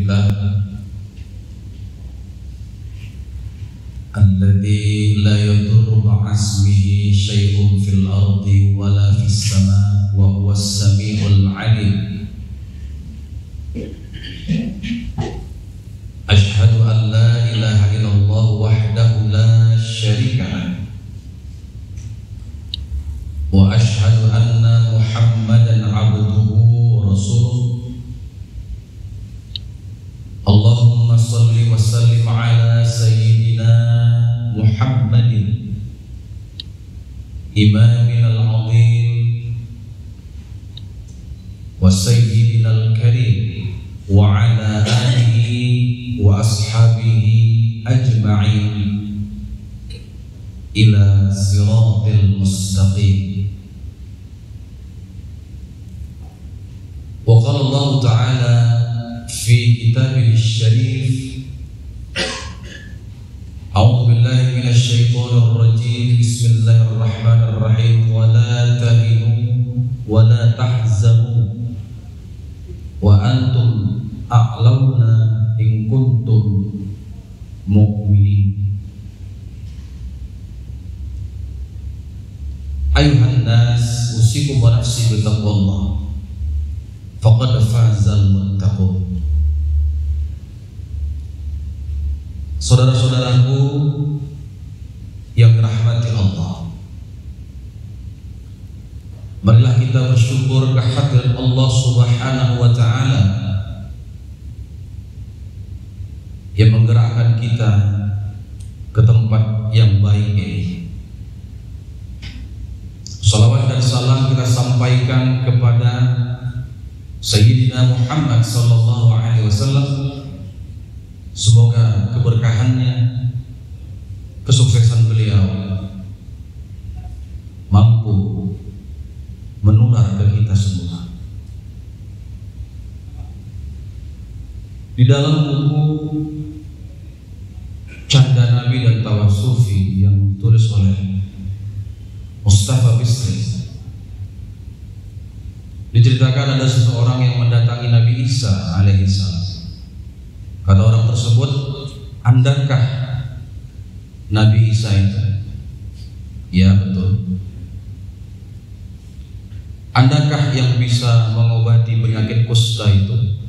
لله الذي لا يضر مع اسمه شيء في الأرض ولا في السماء وهو السميع العليم. أشهد أن لا إله إلا الله وحده لا شريك له وأشهد أن محمدا عبده ورسوله. اللهم صل وسلم على سيدنا محمد إمامنا العظيم وسيدنا الكريم وعلى آله وأصحابه أجمعين إلى صراط المستقيم. وقال الله تعالى في كتابه الشريف: أعوذ بالله من الشيطان الرجيم، بسم الله الرحمن الرحيم، ولا تهنوا ولا تحزنوا وأنتم أعلون إن كنتم مؤمنين. أيها الناس أوصيكم ونفسي بتقوى الله faqad fazal muttaqun. Saudara-saudaraku yang dirahmati Allah, marilah kita bersyukur kehadirat Allah Subhanahu wa ta'ala yang menggerakkan kita ke tempat yang baik ini. Salawat dan salam kita sampaikan kepada Sayyidina Muhammad sallallahu alaihi wasallam. Semoga keberkahannya, kesuksesan beliau mampu menular ke kita semua. Di dalam buku Canda Nabi dan Tawasufi yang ditulis oleh Mustafa Bisri, diceritakan ada seseorang yang mendatangi Nabi Isa alaihissalam. Kata orang tersebut, "Andakah Nabi Isa itu?" Ya, betul. "Andakah yang bisa mengobati penyakit kusta itu?"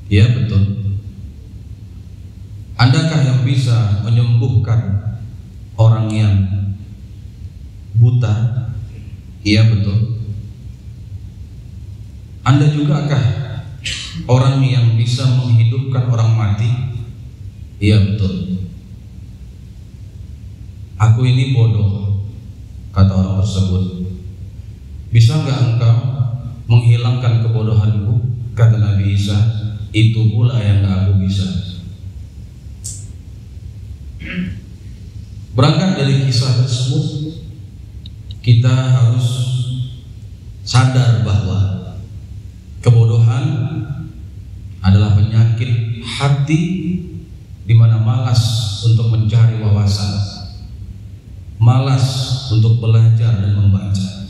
Ya, betul. "Andakah yang bisa menyembuhkan orang yang buta?" Ya, betul. "Anda jugakah orang yang bisa menghidupkan orang mati?" Iya, betul. "Aku ini bodoh," kata orang tersebut. "Bisa nggak engkau menghilangkan kebodohanku?" Kata Nabi Isa. "Itu pula yang nggak aku bisa." Berangkat dari kisah tersebut, kita harus sadar bahwa kebodohan adalah penyakit hati di mana malas untuk mencari wawasan, malas untuk belajar dan membaca.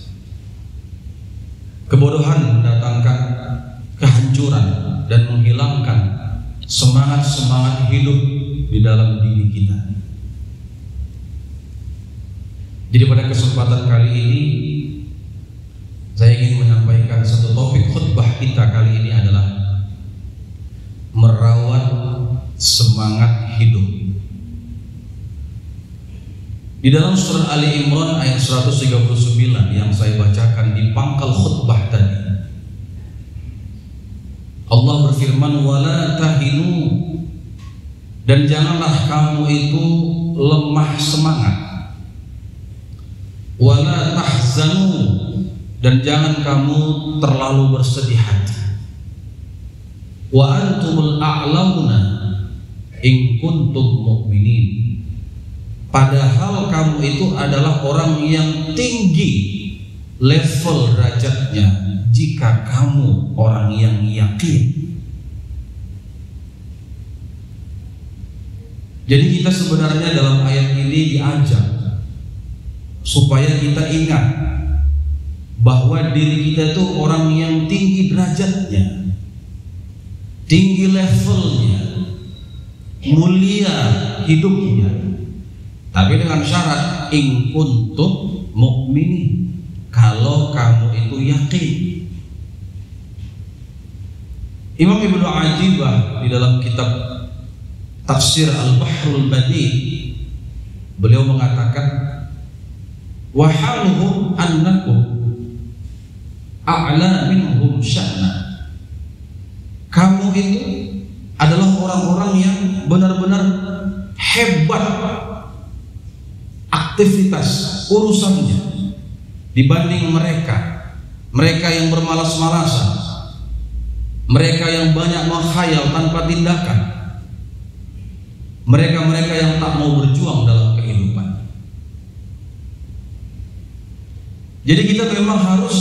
Kebodohan mendatangkan kehancuran dan menghilangkan semangat-semangat hidup di dalam diri kita. Jadi pada kesempatan kali ini saya ingin menyampaikan satu topik khutbah kita kali ini adalah merawat semangat hidup. Di dalam surah Ali Imran ayat 139 yang saya bacakan di pangkal khutbah tadi, Allah berfirman, "Wala tahinu," dan janganlah kamu itu lemah semangat. "Wala tahzanu," dan jangan kamu terlalu bersedih hati. "Wa antumul a'launa in kuntum mu'minin," padahal kamu itu adalah orang yang tinggi level derajatnya jika kamu orang yang yakin. Jadi kita sebenarnya dalam ayat ini diajak supaya kita ingat bahwa diri kita itu orang yang tinggi derajatnya, tinggi levelnya, mulia hidupnya, tapi dengan syarat in kuntum mu'minin, kalau kamu itu yakin. Imam Ibnu Ajibah di dalam kitab Tafsir Al-Bahrul Badi, beliau mengatakan, wa haluhum annakum a'la minhum sya'na. Kamu itu adalah orang-orang yang benar-benar hebat aktivitas urusannya dibanding mereka yang bermalas-malasan, mereka yang banyak menghayal tanpa tindakan, mereka-mereka yang tak mau berjuang dalam kehidupan. Jadi kita memang harus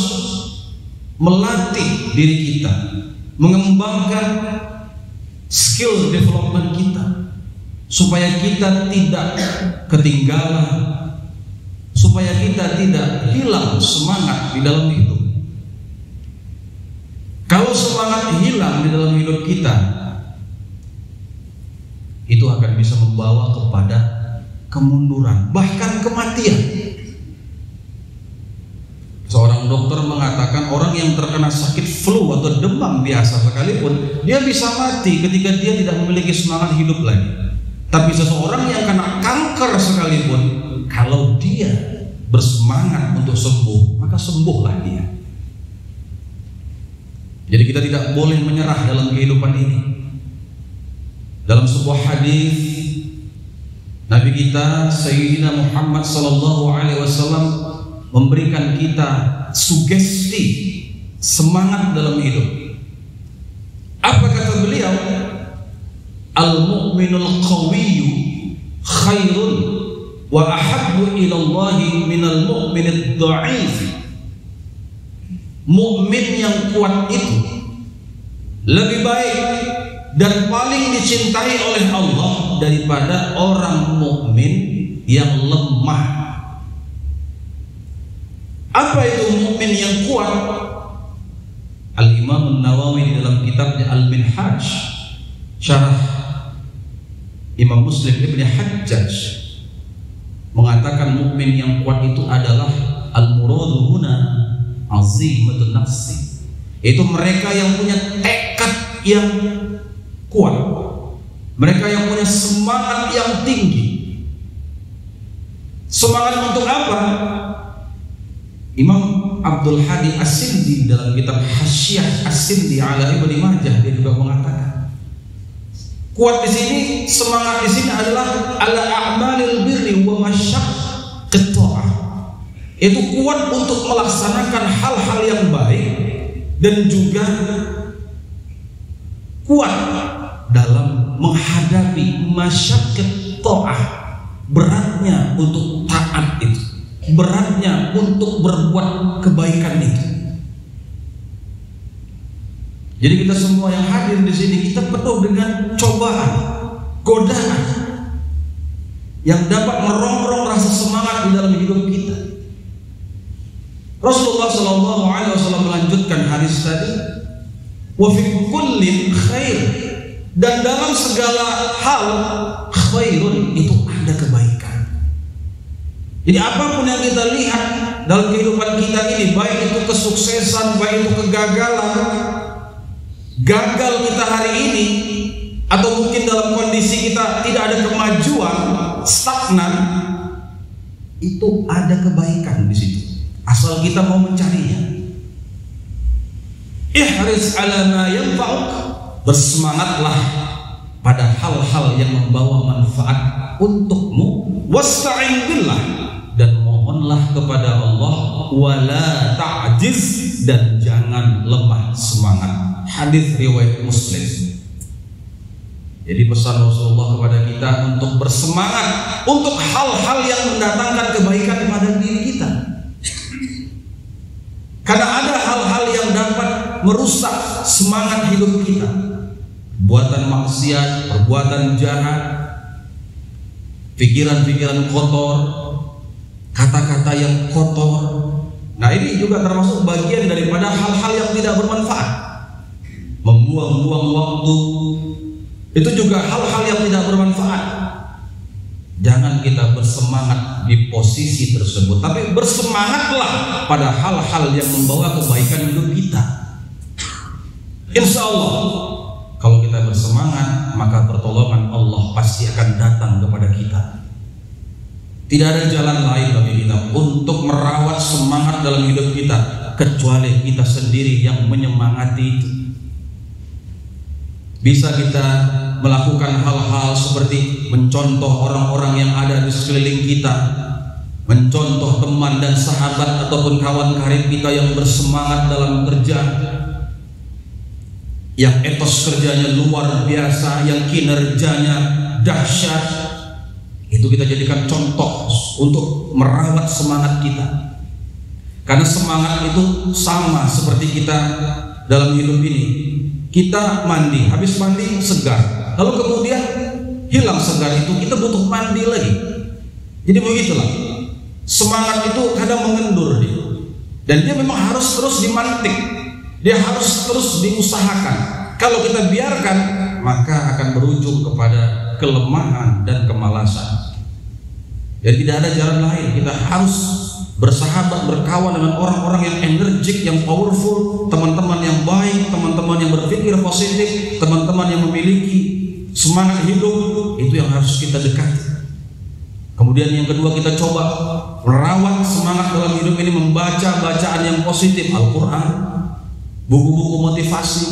melatih diri kita, mengembangkan skill development kita, supaya kita tidak ketinggalan, supaya kita tidak hilang semangat di dalam hidup. Kalau semangat hilang di dalam hidup kita, itu akan bisa membawa kepada kemunduran, bahkan kematian. Seorang dokter mengatakan orang yang terkena sakit flu atau demam biasa sekalipun, dia bisa mati ketika dia tidak memiliki semangat hidup lagi. Tapi seseorang yang kena kanker sekalipun, kalau dia bersemangat untuk sembuh, maka sembuhlah dia. Jadi kita tidak boleh menyerah dalam kehidupan ini. Dalam sebuah hadis Nabi kita Sayyidina Muhammad SAW memberikan kita sugesti semangat dalam hidup. Apa kata beliau? Al-mu'minul qawiyyu khairun wa ahabbu ila Allahi minal mu'minid dha'if. Mukmin yang kuat itu lebih baik dan paling dicintai oleh Allah daripada orang mukmin yang lemah. Apa itu mukmin yang kuat? Al-Imam An-Nawawi di dalam kitabnya Al-Minhaj, syarah Imam Muslim Ibn Hajjaj, mengatakan mukmin yang kuat itu adalah al-muradu huna azimatun nafsi. Itu mereka yang punya tekad yang kuat, mereka yang punya semangat yang tinggi. Semangat untuk apa? Imam Abdul Hadi As-Sindi dalam kitab Hasyiah As-Sindi ala Ibnu Majah, dia juga mengatakan kuat di sini, semangat di sini adalah ala a'malil birri wa masyaqqat ta'ah. Itu kuat untuk melaksanakan hal-hal yang baik dan juga kuat dalam menghadapi masyaqqat ta'ah, beratnya untuk taat itu, beratnya untuk berbuat kebaikan itu. Jadi kita semua yang hadir di sini, kita penuh dengan cobaan, godaan yang dapat merongrong rasa semangat di dalam hidup kita. Rasulullah SAW melanjutkan hadis tadi, wa fi kullin khair, dan dalam segala hal khairun, itu ada kebaikan. Jadi apapun yang kita lihat dalam kehidupan kita ini, baik itu kesuksesan, baik itu kegagalan, gagal kita hari ini, atau mungkin dalam kondisi kita tidak ada kemajuan, stagnan, itu ada kebaikan di situ, asal kita mau mencarinya. Ihris ala ma yanfa'uk, bersemangatlah pada hal-hal yang membawa manfaat untukmu. Wasta'in billah, dan mohonlah kepada Allah. Wala ta'jiz, dan jangan lemah semangat. Hadis riwayat Muslim. Jadi pesan Rasulullah kepada kita untuk bersemangat untuk hal-hal yang mendatangkan kebaikan kepada diri kita. Karena ada hal-hal yang dapat merusak semangat hidup kita. Perbuatan maksiat, perbuatan jahat, pikiran-pikiran kotor, kata-kata yang kotor. Nah, ini juga termasuk bagian daripada hal-hal yang tidak bermanfaat, membuang-buang waktu. Itu juga hal-hal yang tidak bermanfaat. Jangan kita bersemangat di posisi tersebut, tapi bersemangatlah pada hal-hal yang membawa kebaikan hidup kita. Insya Allah, kalau kita bersemangat, maka pertolongan Allah pasti akan datang kepada kita. Tidak ada jalan lain bagi kita untuk merawat semangat dalam hidup kita kecuali kita sendiri yang menyemangati itu. Bisa kita melakukan hal-hal seperti mencontoh orang-orang yang ada di sekeliling kita, mencontoh teman dan sahabat ataupun kawan karib kita yang bersemangat dalam kerja, yang etos kerjanya luar biasa, yang kinerjanya dahsyat. Itu kita jadikan contoh untuk merawat semangat kita. Karena semangat itu sama seperti kita dalam hidup ini. Kita mandi, habis mandi segar, lalu kemudian hilang segar itu, kita butuh mandi lagi. Jadi begitulah, semangat itu kadang mengendur dia, dan dia memang harus terus dimantik, dia harus terus diusahakan. Kalau kita biarkan, maka akan berujung kepada kelemahan dan kemalasan. Dan tidak ada jalan lain, kita harus bersahabat, berkawan dengan orang-orang yang energik, yang powerful, teman-teman yang baik, teman-teman yang berpikir positif, teman-teman yang memiliki semangat hidup. Itu yang harus kita dekati. Kemudian yang kedua, kita coba merawat semangat dalam hidup ini, membaca bacaan yang positif, Al-Quran, buku-buku motivasi,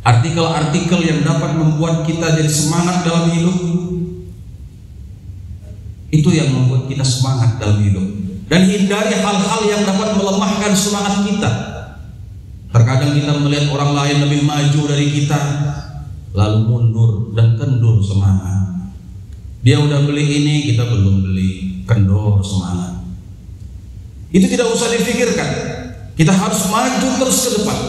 artikel-artikel yang dapat membuat kita jadi semangat dalam hidup. Itu yang membuat kita semangat dalam hidup. Dan hindari hal-hal yang dapat melemahkan semangat kita. Terkadang kita melihat orang lain lebih maju dari kita, lalu mundur dan kendur semangat. Dia udah beli ini, kita belum beli, kendor semangat. Itu tidak usah dipikirkan. Kita harus maju terus ke depan.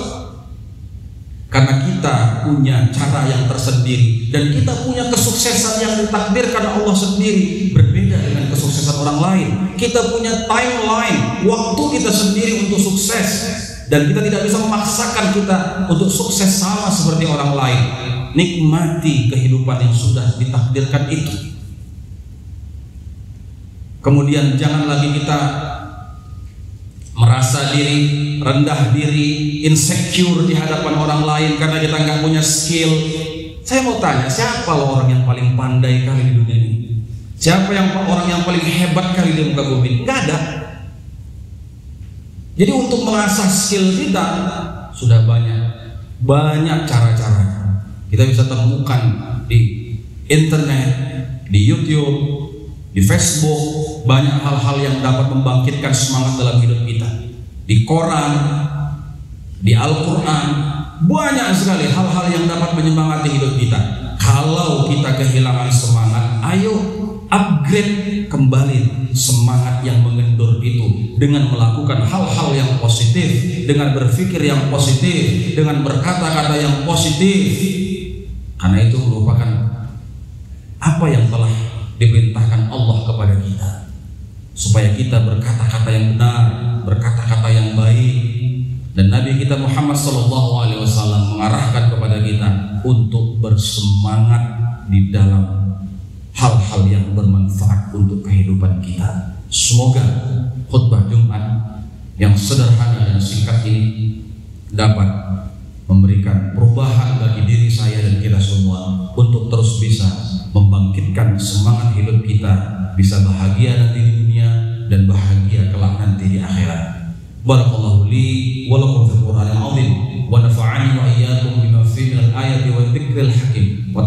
Karena kita punya cara yang tersendiri, dan kita punya kesuksesan yang ditakdirkan Allah sendiri, berbeda dengan kesuksesan orang lain. Kita punya timeline, waktu kita sendiri untuk sukses, dan kita tidak bisa memaksakan kita untuk sukses sama seperti orang lain. Nikmati kehidupan yang sudah ditakdirkan itu. Kemudian jangan lagi kita merasa diri, rendah diri, insecure di hadapan orang lain karena kita nggak punya skill. Saya mau tanya, siapa loh orang yang paling pandai kali di dunia ini? Siapa orang yang paling hebat kali di muka bumi? Nggak ada. Jadi untuk mengasah skill kita sudah banyak cara-cara. Kita bisa temukan di internet, di YouTube, di Facebook, banyak hal-hal yang dapat membangkitkan semangat dalam hidup kita. Di koran, di Al-Quran, banyak sekali hal-hal yang dapat menyemangati hidup kita. Kalau kita kehilangan semangat, ayo upgrade kembali semangat yang mengendur itu dengan melakukan hal-hal yang positif, dengan berpikir yang positif, dengan berkata-kata yang positif. Karena itu merupakan apa yang telah diperintahkan Allah kepada kita, supaya kita berkata-kata yang benar, berkata-kata yang baik. Dan Nabi kita Muhammad SAW mengarahkan kepada kita untuk bersemangat di dalam hal-hal yang bermanfaat untuk kehidupan kita. Semoga khutbah Jumat yang sederhana dan singkat ini dapat memberikan perubahan bagi diri saya dan kita semua untuk terus bisa membangkitkan semangat hidup kita, bisa bahagia nanti di dunia dan bahagia kelak nanti di akhirat. Barakallahu li wa lakum fil Qur'anil azim wa nafa'ani wa iyyakum bima fihi minal ayati wa dzikril hakim wa